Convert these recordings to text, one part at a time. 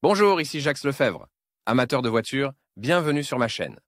Bonjour, ici Jacques Lefebvre. Amateur de voitures, bienvenue sur ma chaîne.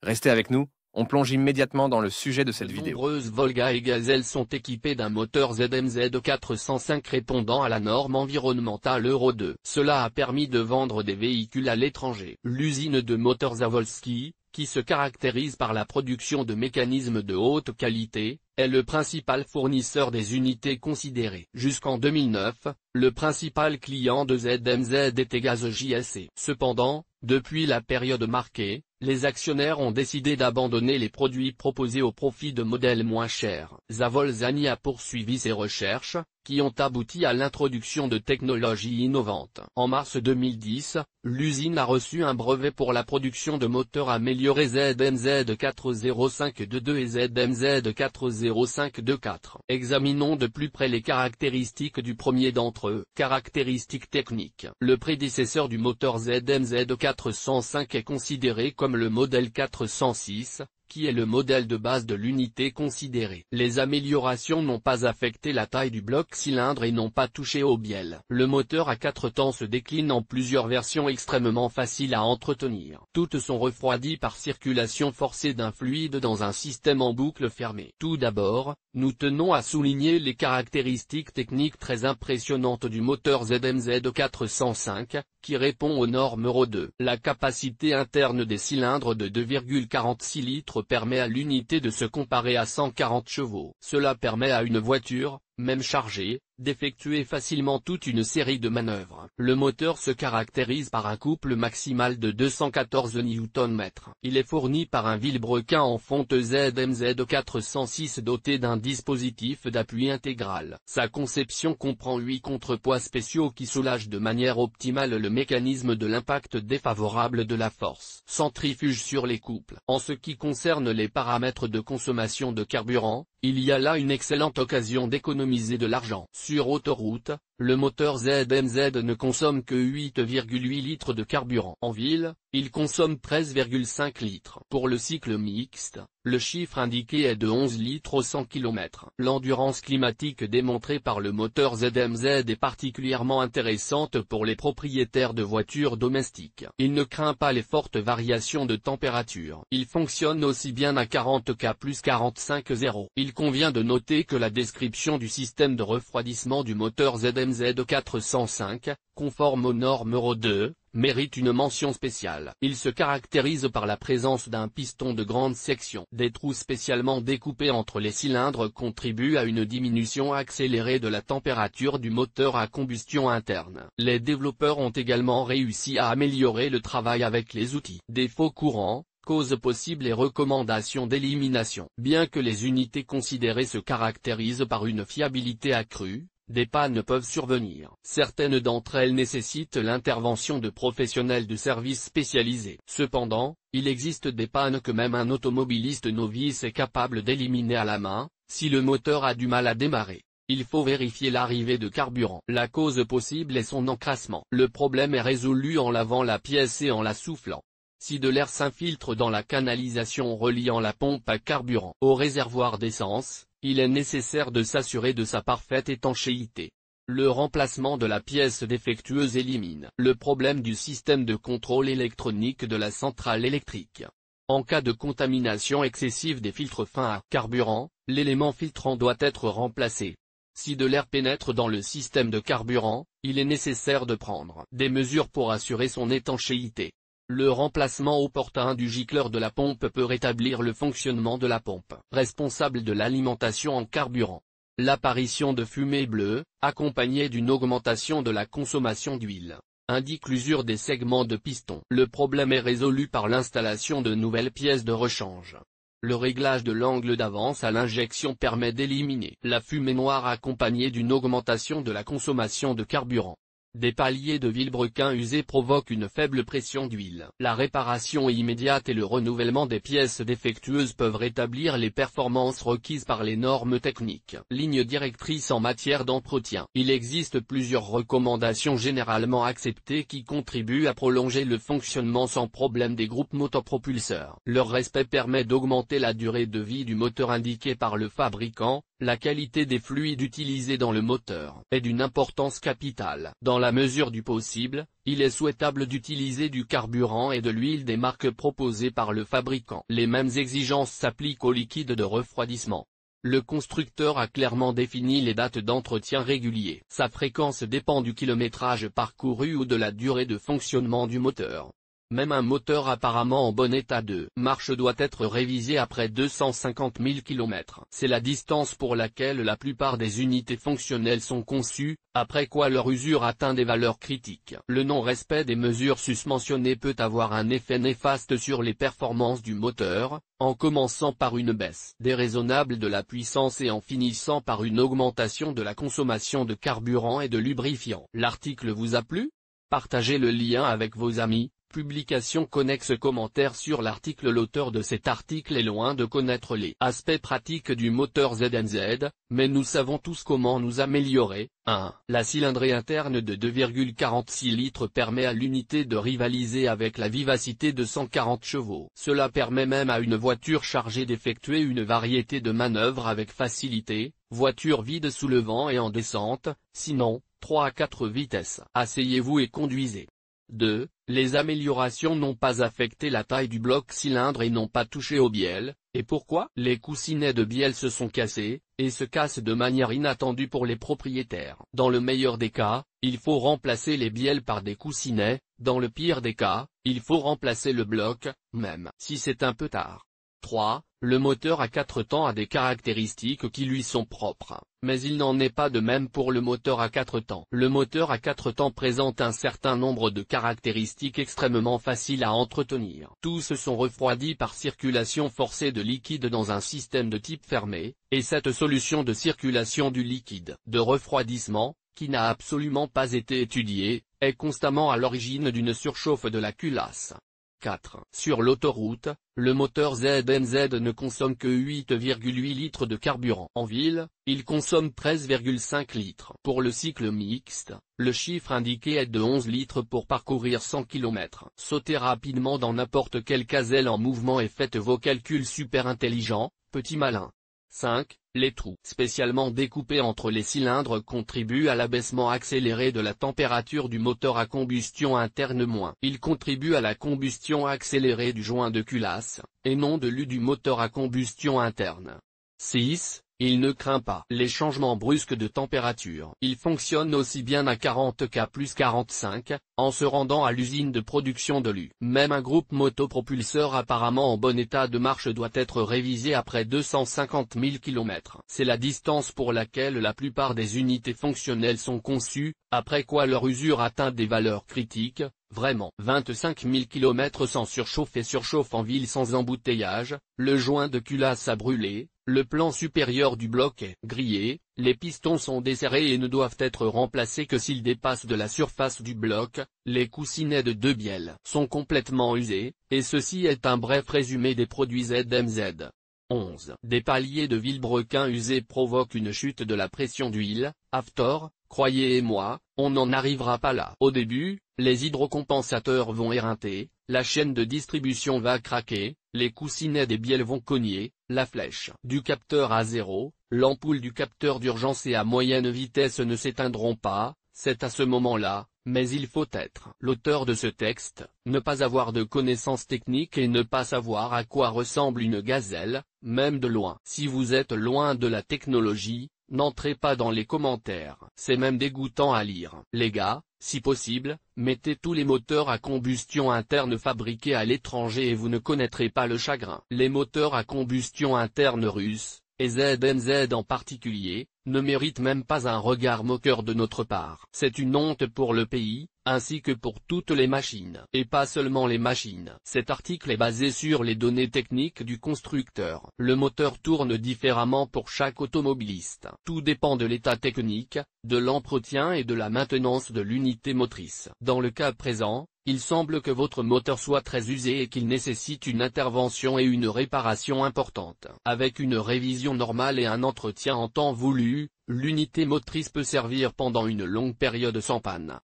Restez avec nous, on plonge immédiatement dans le sujet de cette vidéo. De nombreuses Volga et Gazelle sont équipées d'un moteur ZMZ 405 répondant à la norme environnementale Euro 2. Cela a permis de vendre des véhicules à l'étranger. L'usine de moteurs Zavolski, qui se caractérise par la production de mécanismes de haute qualité, est le principal fournisseur des unités considérées. Jusqu'en 2009, le principal client de ZMZ était Gaz JSC. Cependant, depuis la période marquée, les actionnaires ont décidé d'abandonner les produits proposés au profit de modèles moins chers. Zavolzani a poursuivi ses recherches, qui ont abouti à l'introduction de technologies innovantes. En mars 2010, l'usine a reçu un brevet pour la production de moteurs améliorés ZMZ 40522 et ZMZ 40524. Examinons de plus près les caractéristiques du premier d'entre eux. Caractéristiques techniques. Le prédécesseur du moteur ZMZ 405 est considéré comme le modèle 406, qui est le modèle de base de l'unité considérée. Les améliorations n'ont pas affecté la taille du bloc cylindre et n'ont pas touché au bielle. Le moteur à 4 temps se décline en plusieurs versions extrêmement faciles à entretenir. Toutes sont refroidies par circulation forcée d'un fluide dans un système en boucle fermée. Tout d'abord, nous tenons à souligner les caractéristiques techniques très impressionnantes du moteur ZMZ 405, qui répond aux normes Euro 2. La capacité interne des cylindres de 2,46 litres permet à l'unité de se comparer à 140 chevaux. Cela permet à une voiture, même chargée, d'effectuer facilement toute une série de manœuvres. Le moteur se caractérise par un couple maximal de 214 Nm. Il est fourni par un vilebrequin en fonte ZMZ 406 doté d'un dispositif d'appui intégral. Sa conception comprend 8 contrepoids spéciaux qui soulagent de manière optimale le mécanisme de l'impact défavorable de la force. Centrifuge sur les couples. En ce qui concerne les paramètres de consommation de carburant, il y a là une excellente occasion d'économiser de l'argent. Sur autoroute, le moteur ZMZ ne consomme que 8,8 litres de carburant. En ville, il consomme 13,5 litres. Pour le cycle mixte, le chiffre indiqué est de 11 litres au 100 km. L'endurance climatique démontrée par le moteur ZMZ est particulièrement intéressante pour les propriétaires de voitures domestiques. Il ne craint pas les fortes variations de température. Il fonctionne aussi bien à 40 K plus 45,0. Il convient de noter que la description du système de refroidissement du moteur ZMZ 405, conforme aux normes Euro 2, mérite une mention spéciale. Il se caractérise par la présence d'un piston de grande section. Des trous spécialement découpés entre les cylindres contribuent à une diminution accélérée de la température du moteur à combustion interne. Les développeurs ont également réussi à améliorer le travail avec les outils. Défauts courants, causes possibles et recommandations d'élimination. Bien que les unités considérées se caractérisent par une fiabilité accrue, des pannes peuvent survenir. Certaines d'entre elles nécessitent l'intervention de professionnels de services spécialisés. Cependant, il existe des pannes que même un automobiliste novice est capable d'éliminer à la main, si le moteur a du mal à démarrer. Il faut vérifier l'arrivée de carburant. La cause possible est son encrassement. Le problème est résolu en lavant la pièce et en la soufflant. Si de l'air s'infiltre dans la canalisation reliant la pompe à carburant au réservoir d'essence, il est nécessaire de s'assurer de sa parfaite étanchéité. Le remplacement de la pièce défectueuse élimine le problème du système de contrôle électronique de la centrale électrique. En cas de contamination excessive des filtres fins à carburant, l'élément filtrant doit être remplacé. Si de l'air pénètre dans le système de carburant, il est nécessaire de prendre des mesures pour assurer son étanchéité. Le remplacement opportun du gicleur de la pompe peut rétablir le fonctionnement de la pompe, responsable de l'alimentation en carburant. L'apparition de fumée bleue, accompagnée d'une augmentation de la consommation d'huile, indique l'usure des segments de piston. Le problème est résolu par l'installation de nouvelles pièces de rechange. Le réglage de l'angle d'avance à l'injection permet d'éliminer la fumée noire accompagnée d'une augmentation de la consommation de carburant. Des paliers de vilebrequin usés provoquent une faible pression d'huile. La réparation immédiate et le renouvellement des pièces défectueuses peuvent rétablir les performances requises par les normes techniques. Ligne directrice en matière d'entretien. Il existe plusieurs recommandations généralement acceptées qui contribuent à prolonger le fonctionnement sans problème des groupes motopropulseurs. Leur respect permet d'augmenter la durée de vie du moteur indiqué par le fabricant. La qualité des fluides utilisés dans le moteur est d'une importance capitale. Dans la mesure du possible, il est souhaitable d'utiliser du carburant et de l'huile des marques proposées par le fabricant. Les mêmes exigences s'appliquent au liquide de refroidissement. Le constructeur a clairement défini les dates d'entretien réguliers. Sa fréquence dépend du kilométrage parcouru ou de la durée de fonctionnement du moteur. Même un moteur apparemment en bon état de marche doit être révisé après 250 000 km. C'est la distance pour laquelle la plupart des unités fonctionnelles sont conçues, après quoi leur usure atteint des valeurs critiques. Le non-respect des mesures susmentionnées peut avoir un effet néfaste sur les performances du moteur, en commençant par une baisse déraisonnable de la puissance et en finissant par une augmentation de la consommation de carburant et de lubrifiant. L'article vous a plu? Partagez le lien avec vos amis. Publication connexe commentaire sur l'article. L'auteur de cet article est loin de connaître les aspects pratiques du moteur ZMZ, mais nous savons tous comment nous améliorer. 1. La cylindrée interne de 2,46 litres permet à l'unité de rivaliser avec la vivacité de 140 chevaux. Cela permet même à une voiture chargée d'effectuer une variété de manœuvres avec facilité, voiture vide sous le vent et en descente, sinon, 3 à 4 vitesses. Asseyez-vous et conduisez. 2. Les améliorations n'ont pas affecté la taille du bloc cylindre et n'ont pas touché aux bielles. Et pourquoi? Les coussinets de bielle se sont cassés, et se cassent de manière inattendue pour les propriétaires. Dans le meilleur des cas, il faut remplacer les bielles par des coussinets, dans le pire des cas, il faut remplacer le bloc, même si c'est un peu tard. 3. Le moteur à 4 temps a des caractéristiques qui lui sont propres, mais il n'en est pas de même pour le moteur à 4 temps. Le moteur à 4 temps présente un certain nombre de caractéristiques extrêmement faciles à entretenir. Tous sont refroidis par circulation forcée de liquide dans un système de type fermé, et cette solution de circulation du liquide de refroidissement, qui n'a absolument pas été étudiée, est constamment à l'origine d'une surchauffe de la culasse. 4. Sur l'autoroute, le moteur ZMZ ne consomme que 8,8 litres de carburant. En ville, il consomme 13,5 litres. Pour le cycle mixte, le chiffre indiqué est de 11 litres pour parcourir 100 km. Sautez rapidement dans n'importe quelle caselle en mouvement et faites vos calculs super intelligents, petit malin. 5. Les trous spécialement découpés entre les cylindres contribuent à l'abaissement accéléré de la température du moteur à combustion interne. Ils contribuent à la combustion accélérée du joint de culasse, et non de l'U du moteur à combustion interne. 6. Il ne craint pas les changements brusques de température. Il fonctionne aussi bien à 40 K plus 45, en se rendant à l'usine de production de l'U. Même un groupe motopropulseur apparemment en bon état de marche doit être révisé après 250 000 km. C'est la distance pour laquelle la plupart des unités fonctionnelles sont conçues, après quoi leur usure atteint des valeurs critiques. Vraiment. 25 000 km sans surchauffe et surchauffe en ville sans embouteillage, le joint de culasse a brûlé, le plan supérieur du bloc est grillé, les pistons sont desserrés et ne doivent être remplacés que s'ils dépassent de la surface du bloc, les coussinets de deux bielles sont complètement usés, et ceci est un bref résumé des produits ZMZ. 11. Des paliers de vilebrequin usés provoquent une chute de la pression d'huile. Haftor, croyez-moi, on n'en arrivera pas là. Au début, les hydrocompensateurs vont éreinter, la chaîne de distribution va craquer, les coussinets des bielles vont cogner, la flèche du capteur à zéro, l'ampoule du capteur d'urgence et à moyenne vitesse ne s'éteindront pas. C'est à ce moment-là, mais il faut être l'auteur de ce texte, ne pas avoir de connaissances techniques et ne pas savoir à quoi ressemble une gazelle, même de loin. Si vous êtes loin de la technologie, n'entrez pas dans les commentaires. C'est même dégoûtant à lire. Les gars, si possible, mettez tous les moteurs à combustion interne fabriqués à l'étranger et vous ne connaîtrez pas le chagrin. Les moteurs à combustion interne russes, et ZMZ en particulier, ne méritent même pas un regard moqueur de notre part. C'est une honte pour le pays, ainsi que pour toutes les machines. Et pas seulement les machines. Cet article est basé sur les données techniques du constructeur. Le moteur tourne différemment pour chaque automobiliste. Tout dépend de l'état technique, de l'entretien et de la maintenance de l'unité motrice. Dans le cas présent, il semble que votre moteur soit très usé et qu'il nécessite une intervention et une réparation importante. Avec une révision normale et un entretien en temps voulu, l'unité motrice peut servir pendant une longue période sans panne.